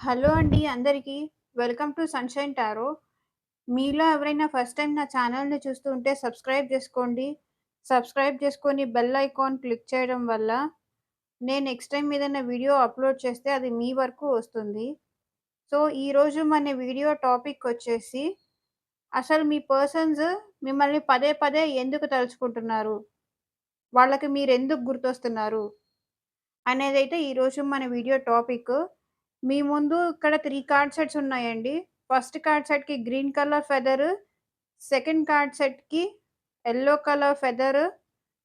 Hello అండి అందరికీ. Welcome to sunshine tarot. మీలో ఎవరైనా ఫస్ట్ టైమ్ నా ఛానెల్‌ని చూస్తూ ఉంటే సబ్స్క్రైబ్ జేసుకోండి. సబ్స్క్రైబ్ చేసుకొని బెల్ ఐకాన్ క్లిక్ చేయడం వల్ల నేను నెక్స్ట్ టైమ్ ఏదైనా వీడియో అప్‌లోడ్ చేస్తే అది మీ వరకు వస్తుంది. సో, ఈరోజు మన వీడియో టాపిక్ వచ్చేసి అసలు మీ పర్సన్స్ మిమ్మల్ని పదే పదే ఎందుకు తలుచుకుంటున్నారు? వాళ్ళకి మీరెందుకు గుర్తొస్తున్నారు? అనేదైతే ఈరోజు మన వీడియో టాపిక్. మీ ముందు ఇక్కడ 3 కార్డ్ సెట్స్ ఉన్నాయండి. ఫస్ట్ కార్డ్ సెట్‌కి green colour feather, second card సెట్‌కి yellow colour feather,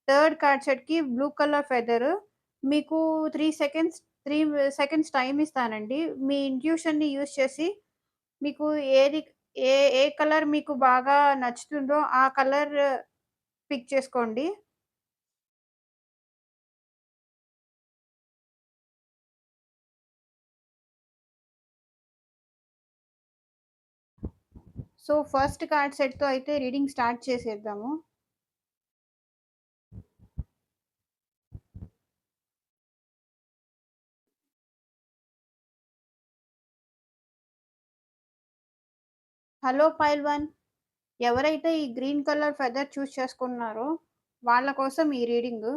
third card సెట్‌కి బ్లూ కలర్ ఫెదర్. మీకు 3 సెకండ్స్ టైమ్ ఇస్తానండి. మీ ఇంట్యూషన్‌ని యూజ్ చేసి మీకు ఏది ఏ ఏ కలర్ మీకు బాగా నచ్చుతుందో ఆ కలర్ పిక్ చేసుకోండి. సో, ఫస్ట్ కార్డ్ సెట్‌తో అయితే రీడింగ్ స్టార్ట్ చేసేద్దాము. Hello pile 1. ఎవరైతే ఈ గ్రీన్ కలర్ ఫెదర్ చూజ్ చేసుకున్నారో వాళ్ళ కోసం ఈ రీడింగు.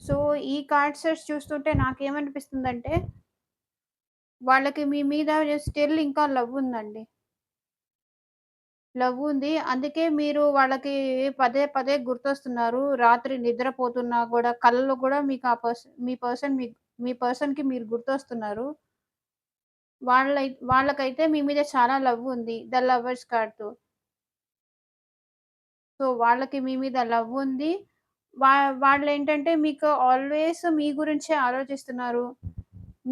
సో, ఈ కార్డ్ సెట్స్ చూస్తుంటే నాకేమనిపిస్తుందంటే, వాళ్ళకి మీ మీద స్టిల్ ఇంకా లవ్ ఉందండి. లవ్ ఉంది. అందుకే మీరు వాళ్ళకి పదే పదే గుర్తొస్తున్నారు. రాత్రి నిద్రపోతున్నా గూడా కలలో గూడా మీకు ఆ మీ పర్సన్‌కి మీరు గుర్తొస్తున్నారు. వాళ్ళకైతే మీ మీద చాలా లవ్ ఉంది. The lovers కార్డ్‌తో. సో, వాళ్ళకి మీ మీద లవ్ ఉంది. వా వాళ్ళేంటంటే మీకు ఆల్‌వేస్ మీ గురించే ఆలోచిస్తున్నారు.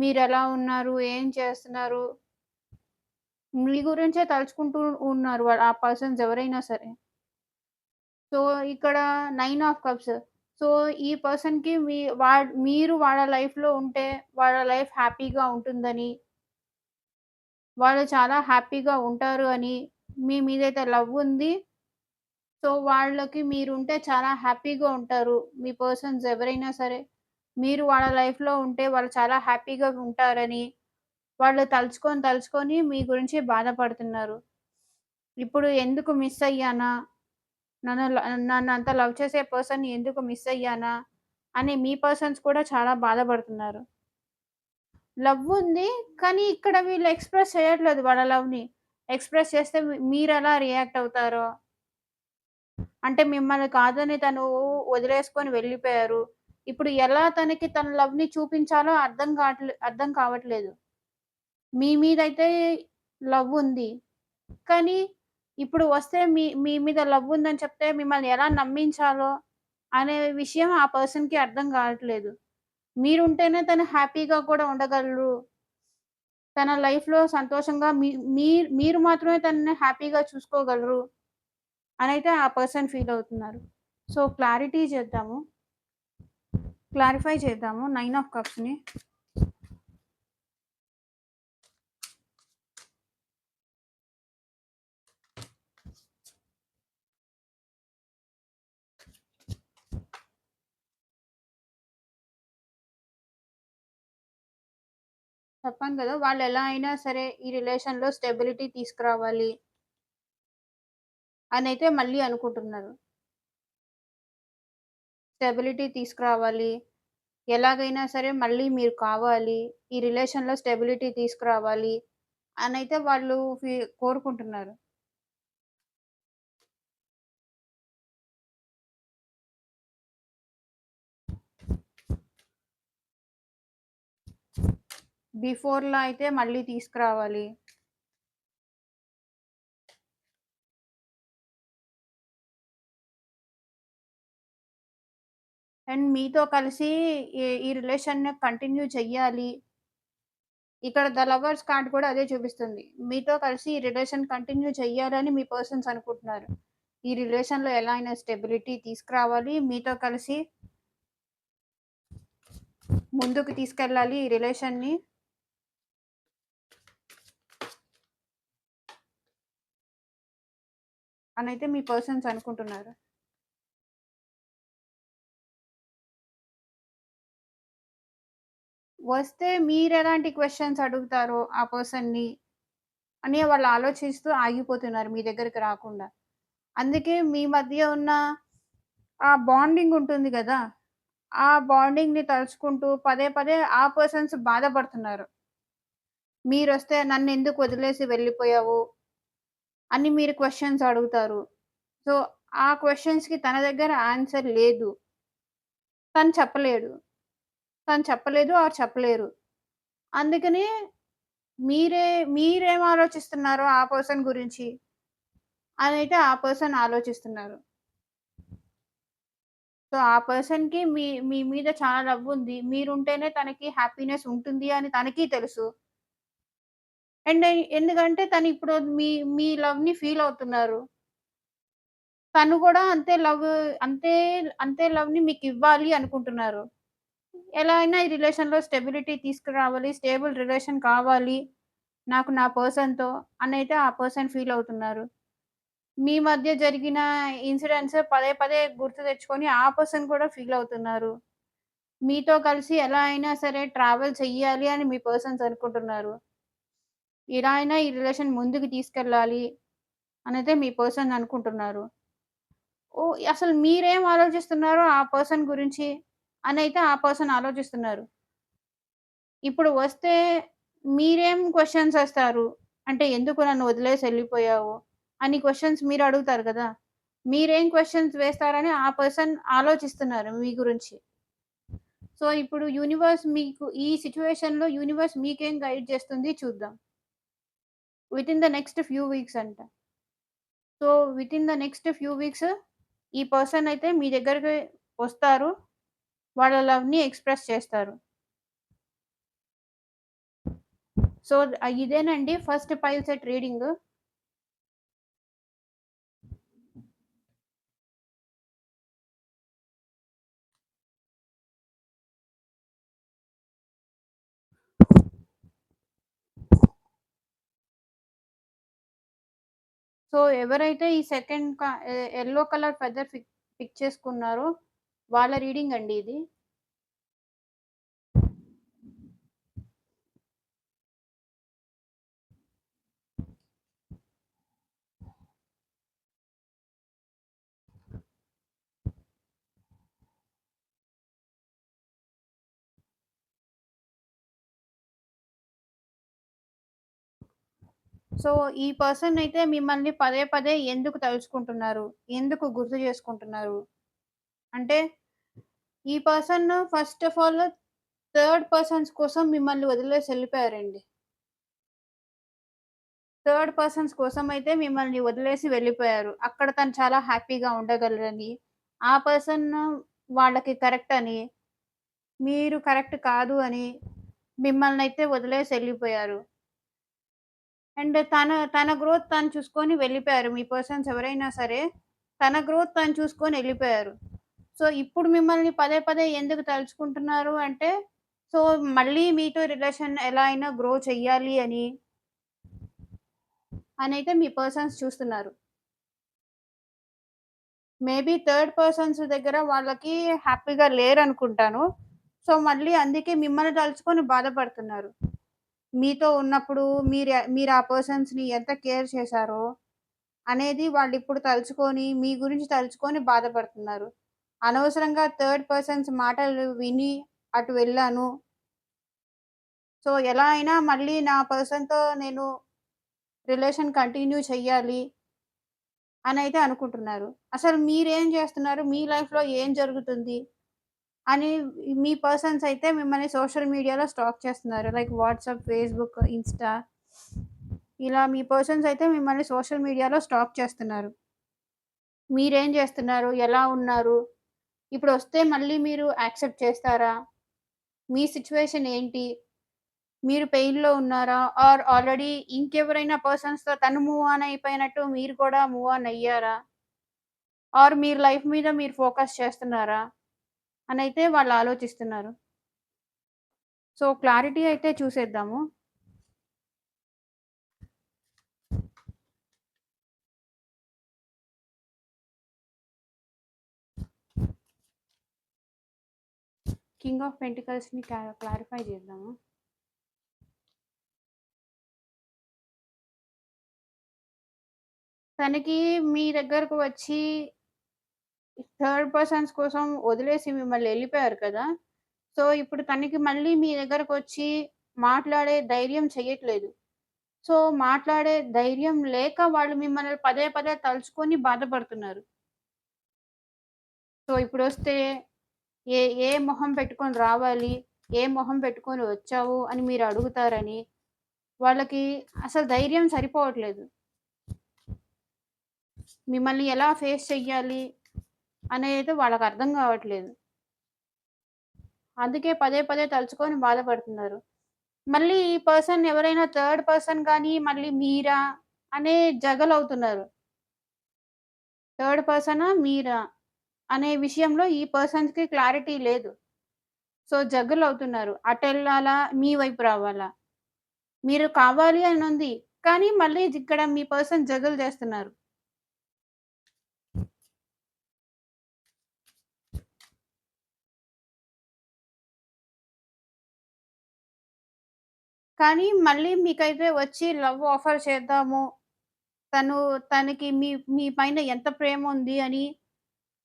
మీరెలా ఉన్నారు? ఏం చేస్తున్నారు? మీ గురించే తలుచుకుంటూ ఉన్నారు ఆ పర్సన్స్ ఎవరైనా సరే. సో, ఇక్కడ 9 ఆఫ్ కప్స్. సో, ఈ పర్సన్‌కి మీరు వాళ్ళ లైఫ్‌లో ఉంటే వాళ్ళ లైఫ్ హ్యాపీగా ఉంటుందని, వాళ్ళు చాలా హ్యాపీగా ఉంటారు అని మీ మీదైతే లవ్ ఉంది. సో, వాళ్ళకి మీరుంటే చాలా హ్యాపీగా ఉంటారు. మీ పర్సన్స్ ఎవరైనా సరే. మీరు వాళ్ళ లైఫ్‌లో ఉంటే వాళ్ళు చాలా హ్యాపీగా ఉంటారని, వాళ్ళు తలుచుకొని మీ గురించి బాధపడుతున్నారు. ఇప్పుడు ఎందుకు మిస్ అయ్యానా? నన్నంత లవ్ చేసే పర్సన్‌ని ఎందుకు మిస్ అయ్యానా? అని మీ పర్సన్స్ కూడా చాలా బాధపడుతున్నారు. లవ్ ఉంది. కానీ ఇక్కడ వీళ్ళు ఎక్స్‌ప్రెస్ చేయట్లేదు వాళ్ళ లవ్‌ని. ఎక్స్‌ప్రెస్ చేస్తే మీరెలా రియాక్ట్ అవుతారో? అంటే మిమ్మల్ని కాదని తను వదిలేసుకొని వెళ్ళిపోయారు. ఇప్పుడు ఎలా తనకి తన లవ్‌ని చూపించాలో అర్థం కావట్లేదు. మీ మీదైతే లవ్ ఉంది. కానీ ఇప్పుడు వస్తే మీ మీ మీద లవ్ ఉందని చెప్తే మిమ్మల్ని ఎలా నమ్మించాలో అనే విషయం ఆ పర్సన్‌కి అర్థం కావట్లేదు. మీరుంటేనే తను హ్యాపీగా కూడా ఉండగలరు. తన లైఫ్‌లో సంతోషంగా మీ మీ మీరు మాత్రమే తనని హ్యాపీగా చూసుకోగలరు అనైతే ఆ పర్సన్ ఫీల్ అవుతున్నారు. సో, క్లారిఫై చేద్దాము 9 ఆఫ్ కప్స్‌ని. చెప్పాను కదా! వాళ్ళెలా అయినా సరే ఈ రిలేషన్‌లో స్టెబిలిటీ తీసుకురావాలి అనైతే మళ్ళీ అనుకుంటున్నారు. స్టెబిలిటీ తీసుకురావాలి. ఎలాగైనా సరే మళ్ళీ మీరు కావాలి. ఈ రిలేషన్‌లో స్టెబిలిటీ తీసుకురావాలి అనైతే వాళ్ళు కోరుకుంటున్నారు. బిఫోర్‌లా అయితే మళ్ళీ తీసుకురావాలి. అండ్ మీతో కలిసి ఈ రిలేషన్‌ని కంటిన్యూ చెయ్యాలి. ఇక్కడ ద లవర్స్ కార్డ్ కూడా అదే చూపిస్తుంది. మీతో కలిసి ఈ రిలేషన్ కంటిన్యూ చెయ్యాలని మీ పర్సన్స్ అనుకుంటున్నారు. ఈ రిలేషన్‌లో ఎలా అయినా స్టెబిలిటీ తీసుకురావాలి. మీతో కలిసి ముందుకు తీసుకెళ్ళాలి ఈ రిలేషన్‌ని. అనైతే మీ పర్సన్స్ అనుకుంటున్నారు. వస్తే మీరెలాంటి క్వెషన్స్ అడుగుతారో ఆ పర్సన్‌ని అని వాళ్ళు ఆలోచిస్తూ ఆగిపోతున్నారు మీ దగ్గరికి రాకుండా. అందుకే మీ మధ్య ఉన్న ఆ బాండింగ్ ఉంటుంది గదా! ఆ బాండింగ్‌ని తలుచుకుంటూ పదే పదే ఆ పర్సన్స్ బాధపడుతున్నారు. మీరొస్తే నన్నెందుకు వదిలేసి వెళ్ళిపోయావు అని మీరు క్వెషన్స్ అడుగుతారు. సో, ఆ క్వెషన్స్‌కి తన దగ్గర ఆన్సర్ లేదు. తను చెప్పలేడు. తను చెప్పలేదు ఆర్ చెప్పలేరు. అందుకని మీరే మీరేం ఆలోచిస్తున్నారో ఆ పర్సన్ గురించి అనైతే ఆ పర్సన్ ఆలోచిస్తున్నారు. సో, ఆ పర్సన్‌కి మీ మీ మీద చాలా లవ్వుంది. మీరుంటేనే తనకి హ్యాపీనెస్ ఉంటుంది అని తనకి తెలుసు. అండ్ ఎందుకంటే తనిప్పుడు మీ లవ్‌ని ఫీల్ అవుతున్నారు. తను గూడా అంతే అంతే లవ్‌ని మీకివ్వాలి అనుకుంటున్నారు. ఎలా అయినా ఈ రిలేషన్‌లో స్టెబిలిటీ తీసుకురావాలి. స్టేబుల్ రిలేషన్ కావాలి. నాకు నా పర్సన్‌తో అనైతే ఆ పర్సన్ ఫీల్ అవుతున్నారు. మీ మధ్య జరిగిన ఇన్సిడెంట్స్ పదే పదే గుర్తు తెచ్చుకొని ఆ పర్సన్ కూడా ఫీల్ అవుతున్నారు. మీతో కలిసి ఎలా అయినా సరే ట్రావెల్ చెయ్యాలి అని మీ పర్సన్స్ అనుకుంటున్నారు. ఎలా అయినా ఈ రిలేషన్ ముందుకు తీసుకెళ్ళాలి అనైతే మీ పర్సన్ అనుకుంటున్నారు. ఓహ్! అసలు మీరేం ఆలోచిస్తున్నారో ఆ పర్సన్ గురించి అనైతే ఆ పర్సన్ ఆలోచిస్తున్నారు. ఇప్పుడు వస్తే మీరేం క్వెషన్స్ ఏస్తారు? అంటే ఎందుకు నన్ను వదిలేసి ఎళ్ళిపోయావు? అని క్వెషన్స్ మీరు అడుగుతారు గదా! మీరేం క్వెషన్స్ వేస్తారని ఆ పర్సన్ ఆలోచిస్తున్నారు మీ గురించి. సో, ఇప్పుడు యూనివర్స్ మీకు ఈ సిట్యుయేషన్‌లో యూనివర్స్ మీకేం గైడ్ చేస్తుంది చూద్దాం. Within the next few weeks అంట. So, within the next few weeks ఈ పర్సన్ అయితే మీ దగ్గరికి వస్తారు. వాళ్ళ లవ్‌ని ఎక్స్‌ప్రెస్ చేస్తారు. సో, ఇదేనండి first pile set reading. So, ఎవరైతే ఈ second yellow colour feather pick చేసుకున్నారో వాళ్ళ రీడింగ్ అండి ఇది. సో, ఈ పర్సన్ అయితే మిమ్మల్ని పదే పదే ఎందుకు తలుచుకుంటున్నారు? ఎందుకు గుర్తు చేసుకుంటున్నారు? అంటే ఈ person first of all third persons కోసం మిమ్మల్ని వదిలేసి ఎళ్ళిపోయారండి. థర్డ్ పర్సన్స్ కోసమయితే మిమ్మల్ని వదిలేసి వెళ్ళిపోయారు. అక్కడ తను చాలా హ్యాపీగా ఉండగలరని, ఆ పర్సన్ వాళ్ళకి కరెక్ట్ అని, మీరు కరెక్ట్ కాదు అని మిమ్మల్నయితే వదిలేసి ఎళ్ళిపోయారు. అండ్ తన గ్రోత్ తను చూసుకొని వెళ్ళిపోయారు. మీ పర్సన్స్ ఎవరైనా సరే, తన గ్రోత్ తను చూసుకొని ఎళ్ళిపోయారు. సో, ఇప్పుడు మిమ్మల్ని పదే పదే ఎందుకు తలుచుకుంటున్నారు అంటే, సో, మళ్ళీ మీతో రిలేషన్ ఎలా అయినా గ్రో చెయ్యాలి అనైతే మీ పర్సన్స్ చూస్తున్నారు. మేబీ థర్డ్ పర్సన్స్ దగ్గర వాళ్ళకి హ్యాపీగా లేరనుకుంటాను. సో, మళ్ళీ అందుకే మిమ్మల్ని తలుచుకొని బాధపడుతున్నారు. మీతో ఉన్నప్పుడు మీరు ఆ పర్సన్స్‌ని ఎంత కేర్ చేశారో అనేది వాళ్ళిప్పుడు తలుచుకొని, మీ గురించి తలుచుకొని బాధపడుతున్నారు. అనవసరంగా థర్డ్ పర్సన్స్ మాటలు విని అటు వెళ్ళాను. సో, ఎలా అయినా మళ్ళీ నా పర్సన్‌తో నేను రిలేషన్ కంటిన్యూ చెయ్యాలి అనైతే అనుకుంటున్నారు. అసలు మీరేం చేస్తున్నారు? మీ లైఫ్‌లో ఏం జరుగుతుంది? అని మీ పర్సన్స్ అయితే మిమ్మల్ని సోషల్ మీడియాలో స్టాక్ చేస్తున్నారు. లైక్ వాట్సాప్, ఫేస్‌బుక్, ఇన్‌స్టా ఇలా మీ పర్సన్స్ అయితే మిమ్మల్ని సోషల్ మీడియాలో స్టాక్ చేస్తున్నారు. మీరేం చేస్తున్నారు? ఎలా ఉన్నారు? ఇప్పుడొస్తే మళ్ళీ మీరు యాక్సెప్ట్ చేస్తారా? మీ సిట్యుయేషన్ ఏంటి? మీరు పెయిన్‌లో ఉన్నారా? ఆర్ ఆల్రెడీ ఇంకెవరైనా పర్సన్స్‌తో తను మూవ్ ఆన్ అయిపోయినట్టు మీరు కూడా మూవ్ ఆన్ అయ్యారా? ఆర్ మీరు లైఫ్ మీద మీరు ఫోకస్ చేస్తున్నారా? అనైతే వాళ్ళు ఆలోచిస్తున్నారు. సో, క్లారిటీ అయితే చూసేద్దాము. కింగ్ ఆఫ్ పెంటికల్స్‌ని క్లారిఫై చేద్దాము. తనకి మీ దగ్గరకు వచ్చి థర్డ్ పర్సన్స్ కోసం వదిలేసి మిమ్మల్ని ఎళ్ళిపోయారు కదా! సో, ఇప్పుడు తనకి మళ్ళీ మీ దగ్గరకొచ్చి మాట్లాడే ధైర్యం చెయ్యట్లేదు. సో, మాట్లాడే ధైర్యం లేక వాళ్ళు మిమ్మల్ని పదే పదే తలుచుకొని బాధపడుతున్నారు. సో, ఇప్పుడొస్తే ఏ ఏ మొహం పెట్టుకొని రావాలి? ఏ మొహం పెట్టుకొని వచ్చావు? అని మీరు అడుగుతారని వాళ్ళకి అసలు ధైర్యం సరిపోవట్లేదు. మిమ్మల్ని ఎలా ఫేస్ చెయ్యాలి అనేది వాళ్ళకర్థం గావట్లేదు. అందుకే పదే పదే తలుచుకొని బాధపడుతున్నారు. మళ్ళీ ఈ పర్సన్ ఎవరైనా థర్డ్ పర్సన్ గానీ, మళ్ళీ మీరా అనే జగలవుతున్నారు. థర్డ్ పర్సనా? మీరా? అనే విషయంలో ఈ పర్సన్స్‌కి క్లారిటీ లేదు. సో, జగ్గులవుతున్నారు. అటెళ్ళాలా? మీ వైపు రావాలా? మీరు కావాలి అనుంది. కానీ మళ్ళీ ఇక్కడ మీ పర్సన్ జగులు చేస్తున్నారు. కానీ మళ్ళీ మీకైతే వచ్చి లవ్ ఆఫర్ చేద్దాము. తను తనకి మీ మీ పైన ఎంత ప్రేముంది అని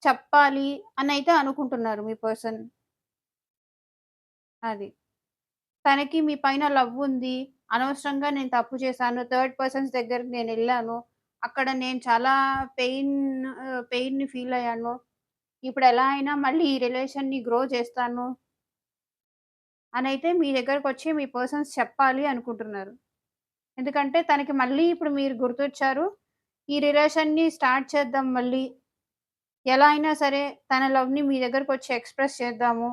చెప్పాలి అనైతే అనుకుంటున్నారు మీ పర్సన్. అది. తనకి మీ పైన లవ్వుంది. అనవసరంగా నేను తప్పు చేశాను. థర్డ్ పర్సన్స్ దగ్గరికి నేనెళ్ళాను. అక్కడ నేను చాలా పెయిన్‌ని ఫీలయ్యాను. ఇప్పుడెలా అయినా మళ్ళీ ఈ రిలేషన్‌ని గ్రో చేస్తాను అనైతే మీ దగ్గరకొచ్చి మీ పర్సన్స్ చెప్పాలి అనుకుంటున్నారు. ఎందుకంటే తనకి మళ్ళీ ఇప్పుడు మీరు గుర్తొచ్చారు. ఈ రిలేషన్‌ని స్టార్ట్ చేద్దాం మళ్ళీ. ఎలా అయినా సరే తన లవ్‌ని మీ దగ్గరకొచ్చి ఎక్స్‌ప్రెస్ చేద్దాము.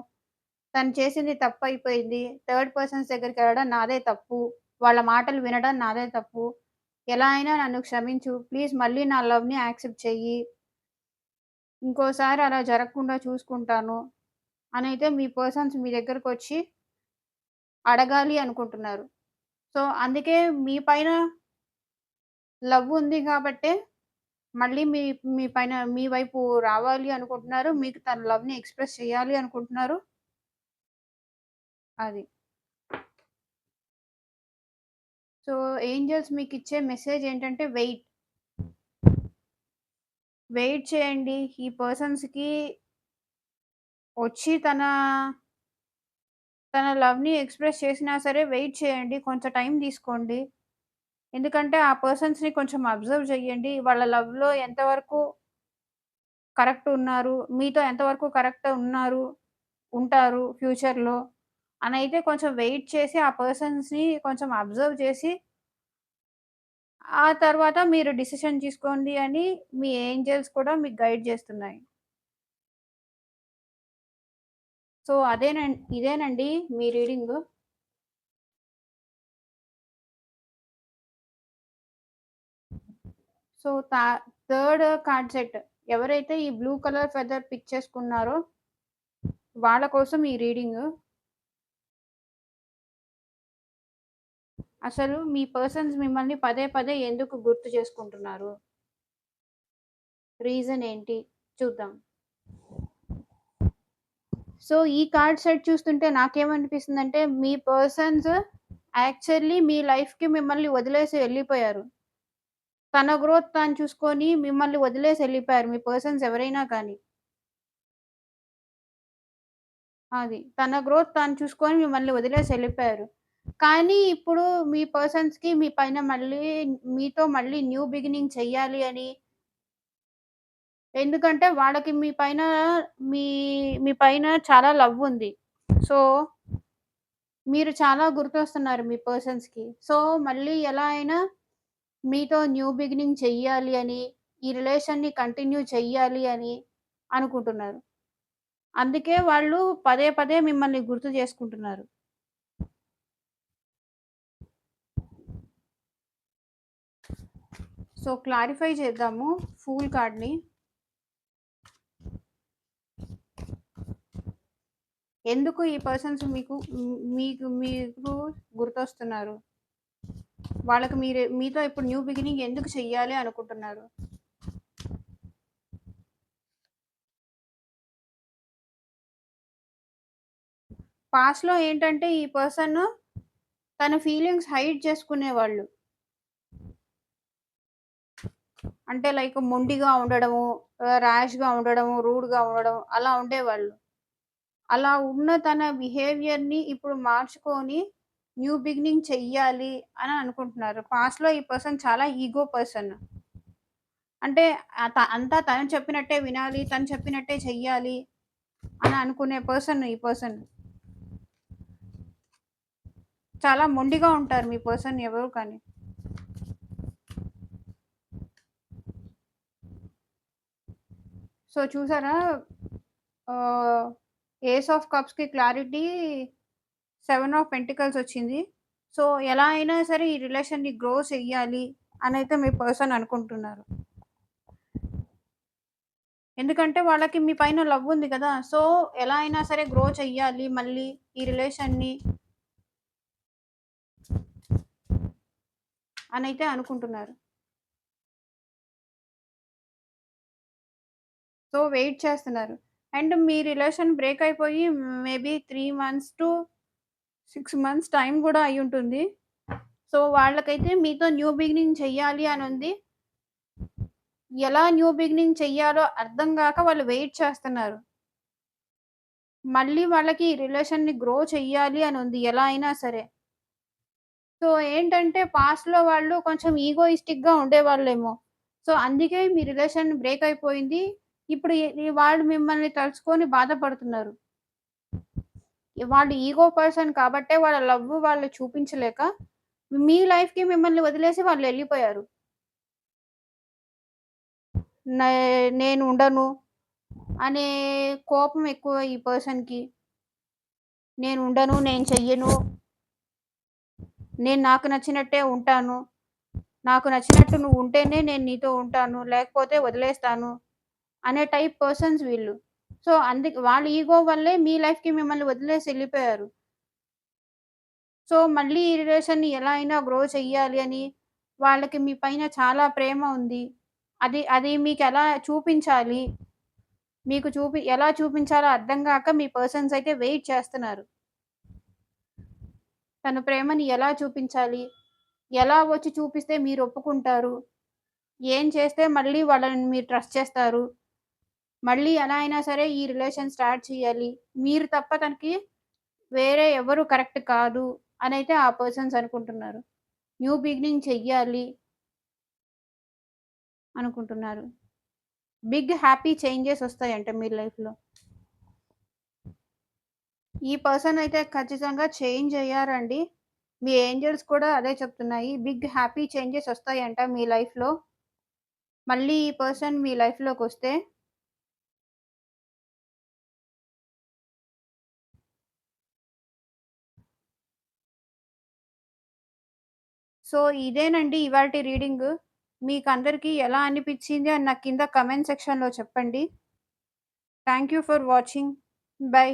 తను చేసింది తప్పయిపోయింది. థర్డ్ పర్సన్స్ దగ్గరికెళ్ళడం నాదే తప్పు. వాళ్ళ మాటలు వినడం నాదే తప్పు. ఎలా అయినా నన్ను క్షమించు. ప్లీజ్ మళ్ళీ నా లవ్‌ని యాక్సెప్ట్ చెయ్యి. ఇంకోసారి అలా జరగకుండా చూసుకుంటాను. అనైతే మీ పర్సన్స్ మీ దగ్గరకొచ్చి అడగాలి అనుకుంటున్నారు. సో, అందుకే మీ పైన లవ్ ఉంది గాబట్టే మళ్ళీ మీ మీ పైన మీ వైపు రావాలి అనుకుంటున్నారు. మీకు తన లవ్‌ని ఎక్స్‌ప్రెస్ చేయాలి అనుకుంటున్నారు. అది. సో, ఏంజెల్స్ మీకిచ్చే మెసేజ్ ఏంటంటే వెయిట్. వెయిట్ చేయండి. ఈ పర్సన్స్‌కి వచ్చి తన లవ్‌ని ఎక్స్‌ప్రెస్ చేసినా సరే వెయిట్ చేయండి. కొంచెం టైం తీసుకోండి. ఎందుకంటే ఆ పర్సన్స్‌ని కొంచెం అబ్జర్వ్ చేయండి. వాళ్ళ లవ్‌లో ఎంతవరకు కరెక్ట్ ఉన్నారు. మీతో ఎంతవరకు కరెక్ట్ ఉన్నారు, ఉంటారు ఫ్యూచర్‌లో అనైతే కొంచెం వెయిట్ చేసి ఆ పర్సన్స్‌ని కొంచెం అబ్జర్వ్ చేసి ఆ తర్వాత మీరు డిసిషన్ తీసుకోండి అని మీ ఏంజెల్స్ కూడా మీకు గైడ్ చేస్తున్నాయి. సో, ఇదేనండి మీ reading. So, third card set ఎవరైతే ఈ బ్లూ కలర్ ఫెదర్ పిక్ చేసుకున్నారో వాళ్ళ కోసం ఈ రీడింగు. అసలు మీ పర్సన్స్ మిమ్మల్ని పదే పదే ఎందుకు గుర్తు చేసుకుంటున్నారు? రీజన్ ఏంటి? చూద్దాం. సో, ఈ కార్డ్ సెట్ చూస్తుంటే నాకేమనిపిస్తుందంటే మీ పర్సన్స్ యాక్చువల్లీ మీ లైఫ్‌కి మిమ్మల్ని వదిలేసి వెళ్ళిపోయారు. తన గ్రోత్ తాను చూసుకొని మిమ్మల్ని వదిలేసి ఎళ్ళిపోయారు మీ పర్సన్స్ ఎవరైనా కానీ. అది. తన గ్రోత్ తాను చూసుకొని మిమ్మల్ని వదిలేసి ఎళ్ళిపోయారు. కానీ ఇప్పుడు మీ పర్సన్స్‌కి మీ పైన మీతో మళ్ళీ న్యూ బిగినింగ్ చెయ్యాలి అని ఎందుకంటే వాళ్ళకి మీ మీ పైన చాలా లవ్ ఉంది. సో, మీరు చాలా గుర్తొస్తున్నారు మీ పర్సన్స్‌కి. సో, మళ్ళీ ఎలా అయినా మీతో న్యూ బిగినింగ్ చెయ్యాలి అని, ఈ రిలేషన్‌ని కంటిన్యూ చెయ్యాలి అని అనుకుంటున్నారు. అందుకే వాళ్ళు పదే పదే మిమ్మల్ని గుర్తు చేసుకుంటున్నారు. సో, క్లారిఫై చేద్దాము ఫూల్ కార్డ్‌ని. ఎందుకు ఈ పర్సన్స్ మీకు గుర్తొస్తున్నారు? వాళ్ళకి మీతో ఇప్పుడు న్యూ బిగినింగ్ ఎందుకు చెయ్యాలి అనుకుంటున్నారు? పాస్ట్‌లో ఏంటంటే ఈ పర్సన్ తన ఫీలింగ్స్ హైడ్ చేసుకునేవాళ్ళు. అంటే లైక్ మొండిగా ఉండడము, ర్యాష్‌గా ఉండడము, రూడ్‌గా ఉండడం అలా ఉండేవాళ్ళు. అలా ఉన్న తన బిహేవియర్‌ని ఇప్పుడు మార్చుకొని న్యూ బిగినింగ్ చెయ్యాలి అని అనుకుంటున్నారు. పాస్ట్‌లో ఈ పర్సన్ చాలా ఈగో పర్సన్. అంటే అంతా తను చెప్పినట్టే వినాలి, తను చెప్పినట్టే చెయ్యాలి అని అనుకునే పర్సన్ ఈ పర్సన్. చాలా మొండిగా ఉంటారు మీ పర్సన్ ఎవరు కానీ. సో చూసారా ఆహ్, ఏస్ ఆఫ్ కప్స్‌కి క్లారిటీ 7 ఆఫ్ పెంటికల్స్ వచ్చింది. సో ఎలా అయినా సరే ఈ రిలేషన్‌ని గ్రో చెయ్యాలి అనైతే మీ పర్సన్ అనుకుంటున్నారు. ఎందుకంటే వాళ్ళకి మీ పైన లవ్ ఉంది కదా! సో ఎలా అయినా సరే గ్రో చెయ్యాలి మళ్ళీ ఈ రిలేషన్‌ని అనైతే అనుకుంటున్నారు. సో వెయిట్ చేస్తున్నారు. అండ్ మీ రిలేషన్ బ్రేక్ అయిపోయి maybe 3 months to 6 months time గూడా అయ్యుంటుంది. సో వాళ్ళకైతే మీతో న్యూ బిగినింగ్ చెయ్యాలి అనుంది. ఎలా న్యూ బిగినింగ్ చెయ్యాలో అర్థం గాక వాళ్ళు వెయిట్ చేస్తున్నారు. మళ్ళీ వాళ్ళకి ఈ రిలేషన్‌ని గ్రో చెయ్యాలి అనుంది ఎలా అయినా సరే. సో ఏంటంటే పాస్ట్‌లో వాళ్ళు కొంచెం ఈగోయిస్టిక్‌గా ఉండేవాళ్ళేమో. సో అందుకే మీ రిలేషన్ బ్రేక్ అయిపోయింది. ఇప్పుడు వాళ్ళు మిమ్మల్ని తలుచుకొని బాధపడుతున్నారు. వాళ్ళు ఈగో పర్సన్ కాబట్టే వాళ్ళ లవ్ వాళ్ళు చూపించలేక, మీ లైఫ్‌కి మిమ్మల్ని వదిలేసి వాళ్ళెళ్ళిపోయారు. నే నేనుండను అనే కోపం ఎక్కువ ఈ పర్సన్‌కి. నేనుండను, నేను చెయ్యను, నేను నాకు నచ్చినట్టే ఉంటాను. నాకు నచ్చినట్టు నువ్వుంటేనే నేను నీతో ఉంటాను. లేకపోతే వదిలేస్తాను అనే టైప్ పర్సన్స్ వీళ్ళు. సో, వాళ్ళ ఈగో వల్లే మీ లైఫ్‌కి మిమ్మల్ని వదిలేసి ఎళ్ళిపోయారు. సో, మళ్ళీ ఈ రిలేషన్‌ని ఎలా అయినా గ్రో చెయ్యాలి అని వాళ్ళకి మీ పైన చాలా ప్రేమ ఉంది. అది అది మీకెలా చూపించాలి? ఎలా చూపించాలో అర్థం గాక మీ పర్సన్స్ అయితే వెయిట్ చేస్తున్నారు. తన ప్రేమని ఎలా చూపించాలి? ఎలా వచ్చి చూపిస్తే మీరు ఒప్పుకుంటారు? ఏం చేస్తే మళ్ళీ వాళ్ళని మీరు ట్రస్ట్ చేస్తారు? మళ్ళీ ఎలా అయినా సరే ఈ రిలేషన్ స్టార్ట్ చేయాలి. మీరు తప్ప తనకి వేరే ఎవరు కరెక్ట్ కాదు అనైతే ఆ పర్సన్స్ అనుకుంటున్నారు. న్యూ బిగినింగ్ చెయ్యాలి అనుకుంటున్నారు. బిగ్ హ్యాపీ చేంజెస్ ఒస్తాయంట మీ లైఫ్‌లో. ఈ పర్సన్ అయితే ఖచ్చితంగా చేంజ్ అయ్యారండి. మీ ఏంజెల్స్ కూడా అదే చెప్తున్నాయి. బిగ్ హ్యాపీ చేంజెస్ ఒస్తాయంట మీ లైఫ్‌లో. మళ్ళీ ఈ పర్సన్ మీ లైఫ్‌లోకొస్తే. సో, ఇదేనండి ఇవాల్టి రీడింగు. మీకందరికీ ఎలా అనిపిచ్చింది అని నాకు కింద కామెంట్ సెక్షన్‌లో చెప్పండి. Thank you for watching. By.